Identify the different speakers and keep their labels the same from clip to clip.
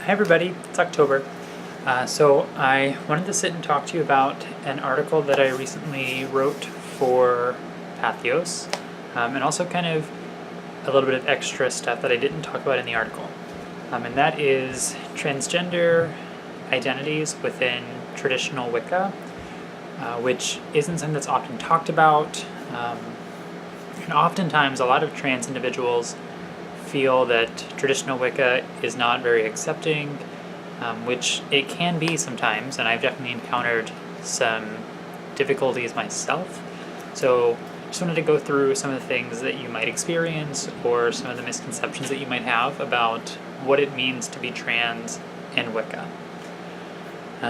Speaker 1: Hi everybody, it's October. So I wanted to sit and talk to you about an article that I recently wrote for Pathos, and also kind of a little bit of extra stuff that I didn't talk about in the article. And that is transgender identities within traditional Wicca, which isn't something that's often talked about. And oftentimes a lot of trans individuals feel that traditional Wicca is not very accepting, which it can be sometimes, and I've definitely encountered some difficulties myself. So just wanted to go through some of the things that you might experience or some of the misconceptions that you might have about what it means to be trans in Wicca.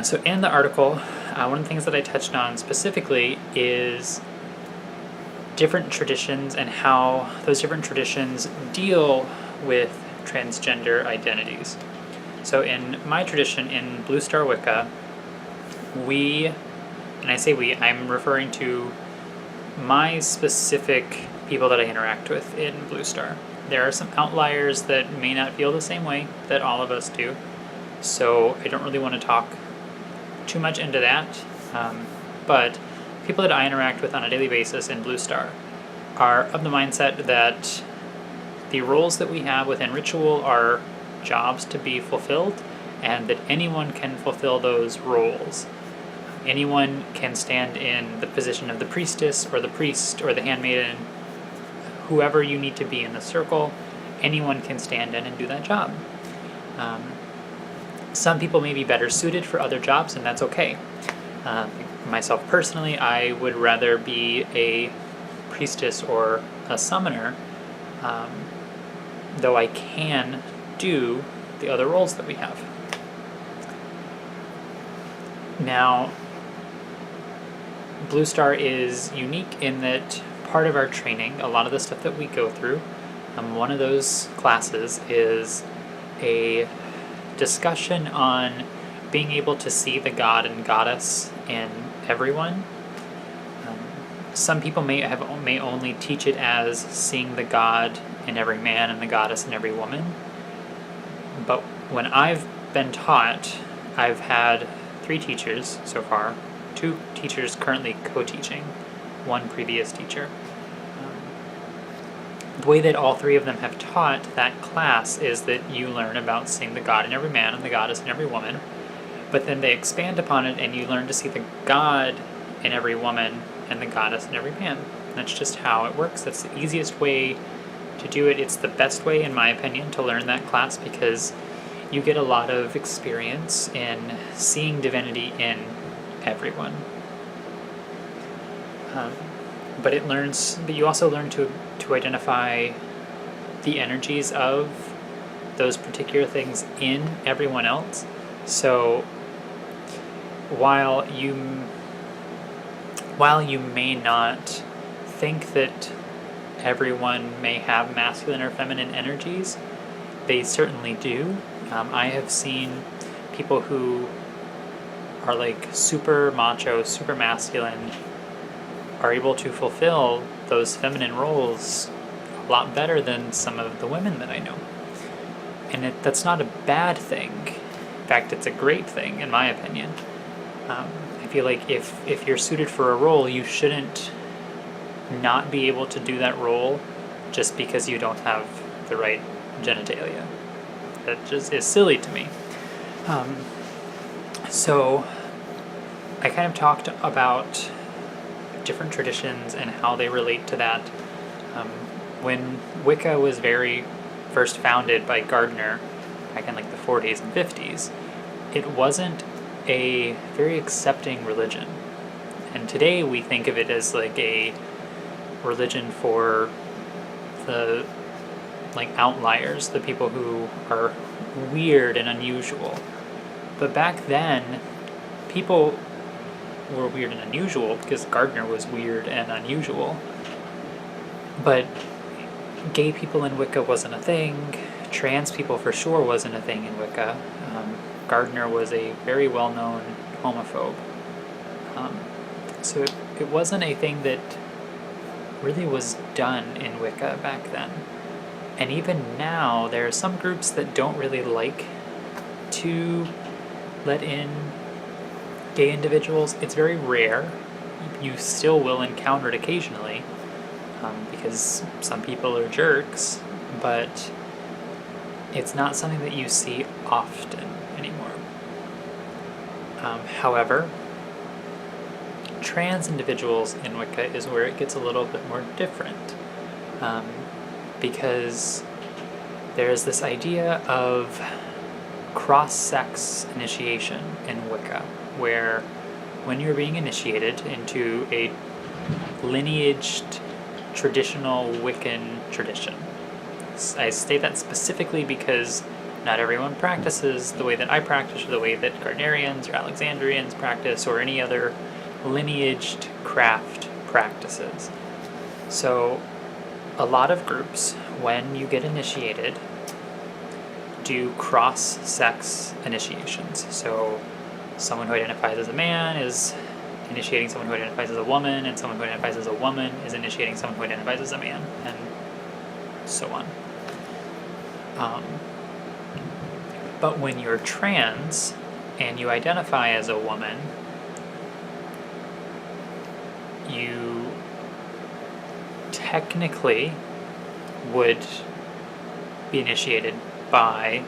Speaker 1: So in the article, one of the things that I touched on specifically is different traditions and how those different traditions deal with transgender identities. So in my tradition, in Bluestar Wicca, we, and I say we, I'm referring to my specific people that I interact with in Bluestar. There are some outliers that may not feel the same way that all of us do, so I don't really want to talk too much into that, but people that I interact with on a daily basis in Bluestar are of the mindset that the roles that we have within ritual are jobs to be fulfilled, and that anyone can fulfill those roles. Anyone can stand in the position of the priestess or the priest or the handmaiden, whoever you need to be in the circle, anyone can stand in and do that job. Some people may be better suited for other jobs, and that's okay. Myself personally, I would rather be a priestess or a summoner, though I can do the other roles that we have. Now, Bluestar is unique in that part of our training, a lot of the stuff that we go through, one of those classes is a discussion on being able to see the god and goddess in everyone. Some people may only teach it as seeing the god in every man and the goddess in every woman. But when I've been taught, I've had 3 teachers so far, 2 teachers currently co-teaching, 1 previous teacher. The way that all 3 of them have taught that class is that you learn about seeing the god in every man and the goddess in every woman, but then they expand upon it and you learn to see the god in every woman and the goddess in every man. That's just how it works. That's the easiest way to do it. It's the best way, in my opinion, to learn that class because you get a lot of experience in seeing divinity in everyone. But you also learn to identify the energies of those particular things in everyone else. So while you may not think that everyone may have masculine or feminine energies, they certainly do. I have seen people who are like super macho, super masculine, are able to fulfill those feminine roles a lot better than some of the women that I know. And that's not a bad thing. In fact, it's a great thing, in my opinion. I feel like if you're suited for a role, you shouldn't not be able to do that role just because you don't have the right genitalia. That just is silly to me. So I kind of talked about different traditions and how they relate to that. When Wicca was very first founded by Gardner back in like the 40s and 50s, it wasn't a very accepting religion. And today we think of it as like a religion for the like outliers, the people who are weird and unusual. But back then, people were weird and unusual because Gardner was weird and unusual. But gay people in Wicca wasn't a thing. Trans people for sure wasn't a thing in Wicca. Gardner was a very well-known homophobe. So it wasn't a thing that really was done in Wicca back then. And even now, there are some groups that don't really like to let in gay individuals. It's very rare. You still will encounter it occasionally, because some people are jerks, but it's not something that you see often anymore. However, trans individuals in Wicca is where it gets a little bit more different, because there's this idea of cross-sex initiation in Wicca, where when you're being initiated into a lineaged traditional Wiccan tradition. I state that specifically because not everyone practices the way that I practice, or the way that Gardnerians or Alexandrians practice, or any other lineaged craft practices. So a lot of groups, when you get initiated, do cross-sex initiations. So someone who identifies as a man is initiating someone who identifies as a woman, and someone who identifies as a woman is initiating someone who identifies as a man, and so on. But when you're trans and you identify as a woman, you technically would be initiated by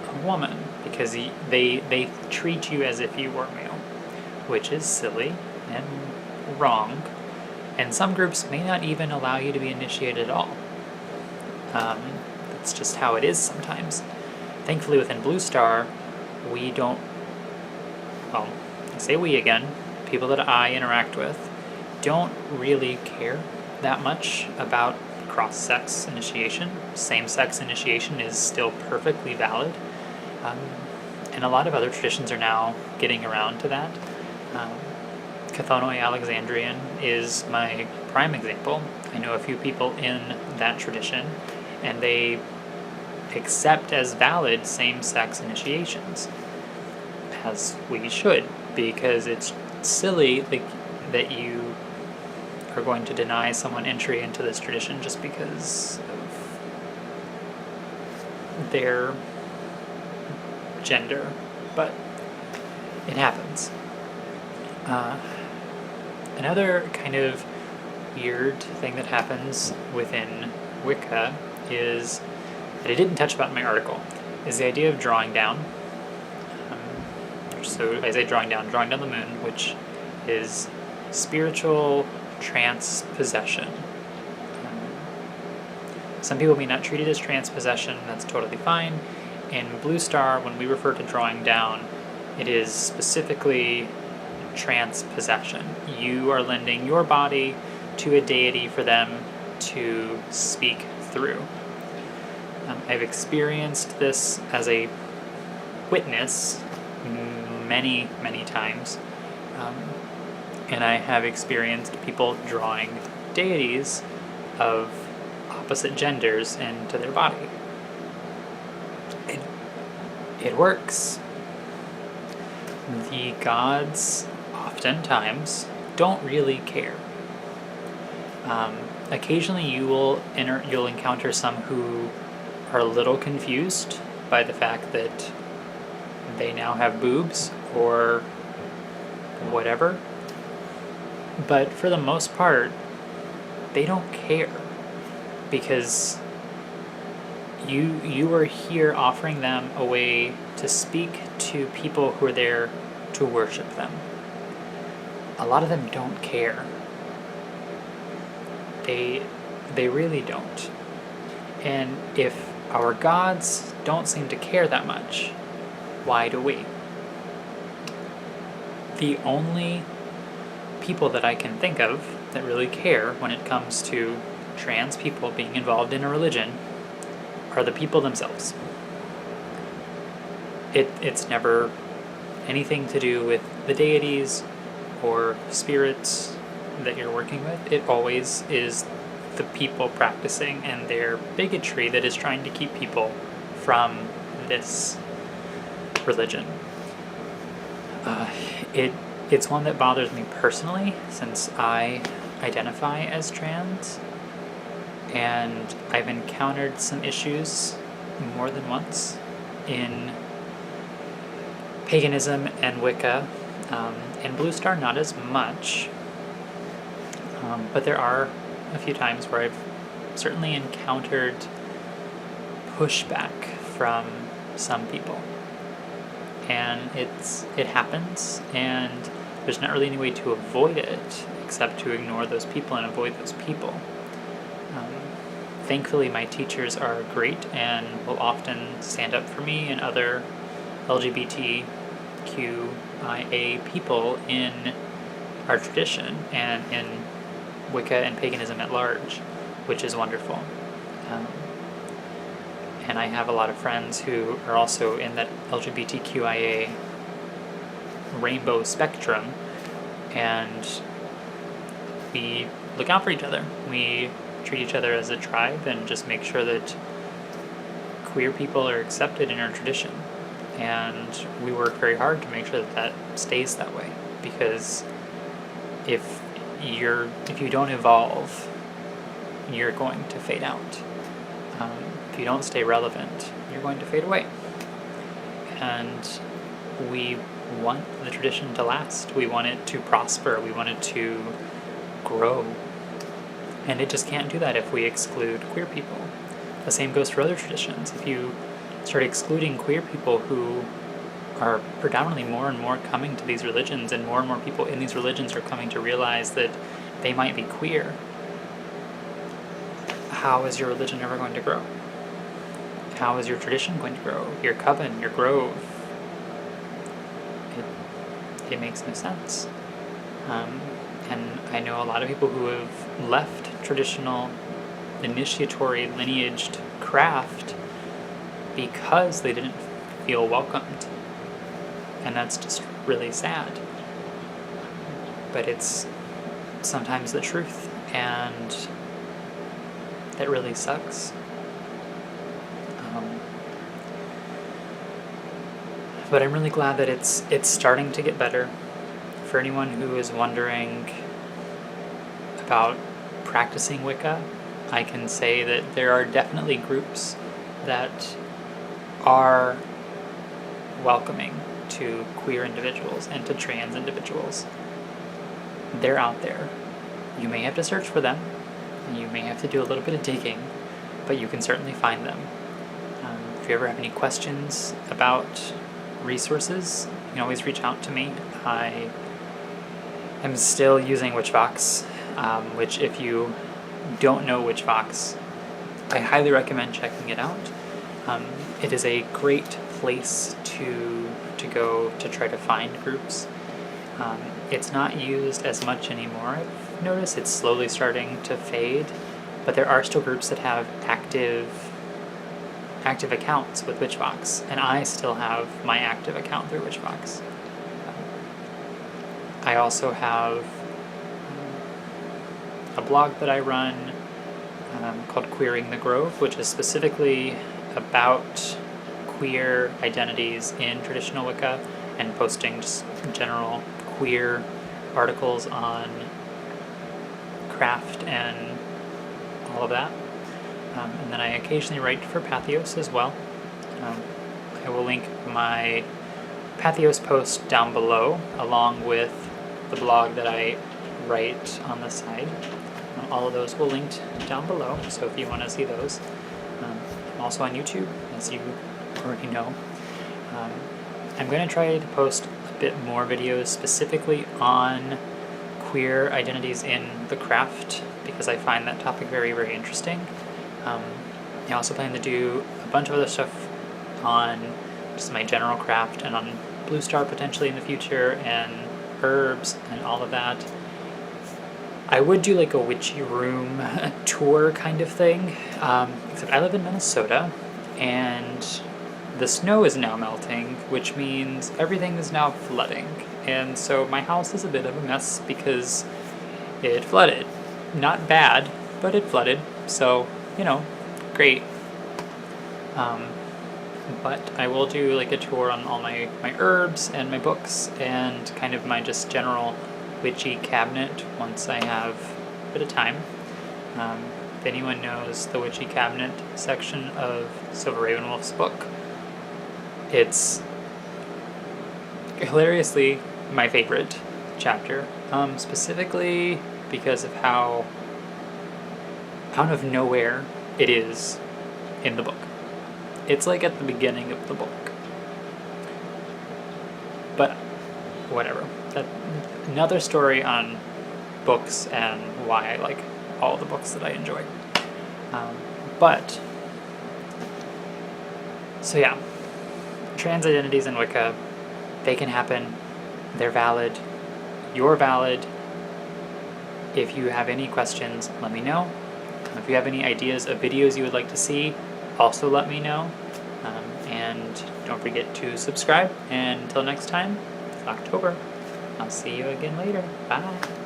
Speaker 1: a woman, because they treat you as if you were male, which is silly and wrong, and some groups may not even allow you to be initiated at all. That's just how it is sometimes. Thankfully within Bluestar, we don't, well, I say we again, people that I interact with don't really care that much about cross-sex initiation. Same-sex initiation is still perfectly valid. And a lot of other traditions are now getting around to that. Chthonoi Alexandrian is my prime example. I know a few people in that tradition, and they accept as valid same-sex initiations, as we should, because it's silly that you are going to deny someone entry into this tradition just because of their gender, but it happens. Another kind of weird thing that happens within Wicca is, that I didn't touch about in my article, is the idea of drawing down. So I say drawing down the moon, which is spiritual trance possession. Some people may not treat it as trance possession, that's totally fine. In Bluestar, when we refer to drawing down, it is specifically trance possession. You are lending your body to a deity for them to speak through. I've experienced this as a witness many, many times, and I have experienced people drawing deities of opposite genders into their body. It works. The gods oftentimes don't really care. Occasionally you'll encounter some who are a little confused by the fact that they now have boobs or whatever, but for the most part they don't care, because you are here offering them a way to speak to people who are there to worship them. A lot of them don't care. They really don't. And if our gods don't seem to care that much, why do we? The only people that I can think of that really care when it comes to trans people being involved in a religion are the people themselves. It's never anything to do with the deities or spirits that you're working with. It always is the people practicing and their bigotry that is trying to keep people from this religion. It's one that bothers me personally, since I identify as trans, and I've encountered some issues more than once in paganism and Wicca. In Bluestar, not as much, but there are a few times where I've certainly encountered pushback from some people, and it happens, and there's not really any way to avoid it except to ignore those people and avoid those people. Thankfully, my teachers are great and will often stand up for me and other LGBTQIA people in our tradition and in Wicca and paganism at large, which is wonderful. And I have a lot of friends who are also in that LGBTQIA rainbow spectrum, and we look out for each other. We treat each other as a tribe and just make sure that queer people are accepted in our tradition. And we work very hard to make sure that that stays that way, because if you don't evolve, you're going to fade out. If you don't stay relevant, you're going to fade away. And we want the tradition to last. We want it to prosper. We want it to grow. And it just can't do that if we exclude queer people. The same goes for other traditions. If you start excluding queer people who are predominantly more and more coming to these religions, and more people in these religions are coming to realize that they might be queer, how is your religion ever going to grow? How is your tradition going to grow? Your coven, your grove? It makes no sense. And I know a lot of people who have left traditional initiatory lineaged craft because they didn't feel welcomed. And that's just really sad. But it's sometimes the truth, and that really sucks. But I'm really glad that it's starting to get better. For anyone who is wondering about practicing Wicca, I can say that there are definitely groups that are welcoming to queer individuals and to trans individuals. They're out there. You may have to search for them, and you may have to do a little bit of digging, but you can certainly find them. If you ever have any questions about resources, you can always reach out to me. I am still using Witchvox, which, if you don't know Witchvox, I highly recommend checking it out. It is a great place to go to try to find groups. It's not used as much anymore. I've noticed it's slowly starting to fade, but there are still groups that have active accounts with Witchvox, and I still have my active account through Witchvox. I also have a blog that I run called Queering the Grove, which is specifically about queer identities in traditional Wicca, and posting just general queer articles on craft and all of that. And then I occasionally write for Pathos as well. I will link my Pathos post down below, along with the blog that I write on the side. All of those will link down below, so if you want to see those. I'm also on YouTube, as you already know. I'm going to try to post a bit more videos specifically on queer identities in the craft, because I find that topic very, very interesting. I also plan to do a bunch of other stuff on just my general craft, and on Bluestar potentially in the future, and herbs and all of that. I would do like a witchy room tour kind of thing, except I live in Minnesota, and the snow is now melting, which means everything is now flooding. And so my house is a bit of a mess because it flooded. Not bad, but it flooded. So, great. But I will do like a tour on all my herbs and my books and kind of my just general witchy cabinet once I have a bit of time. If anyone knows the witchy cabinet section of Silver Ravenwolf's book, it's hilariously my favorite chapter, specifically because of how out of nowhere it is in the book. It's like at the beginning of the book. But whatever. Another story on books and why I like all the books that I enjoy. So yeah, trans identities in Wicca, they can happen. They're valid. You're valid. If you have any questions, let me know. If you have any ideas of videos you would like to see, also let me know. And don't forget to subscribe. And until next time, it's October. I'll see you again later. Bye.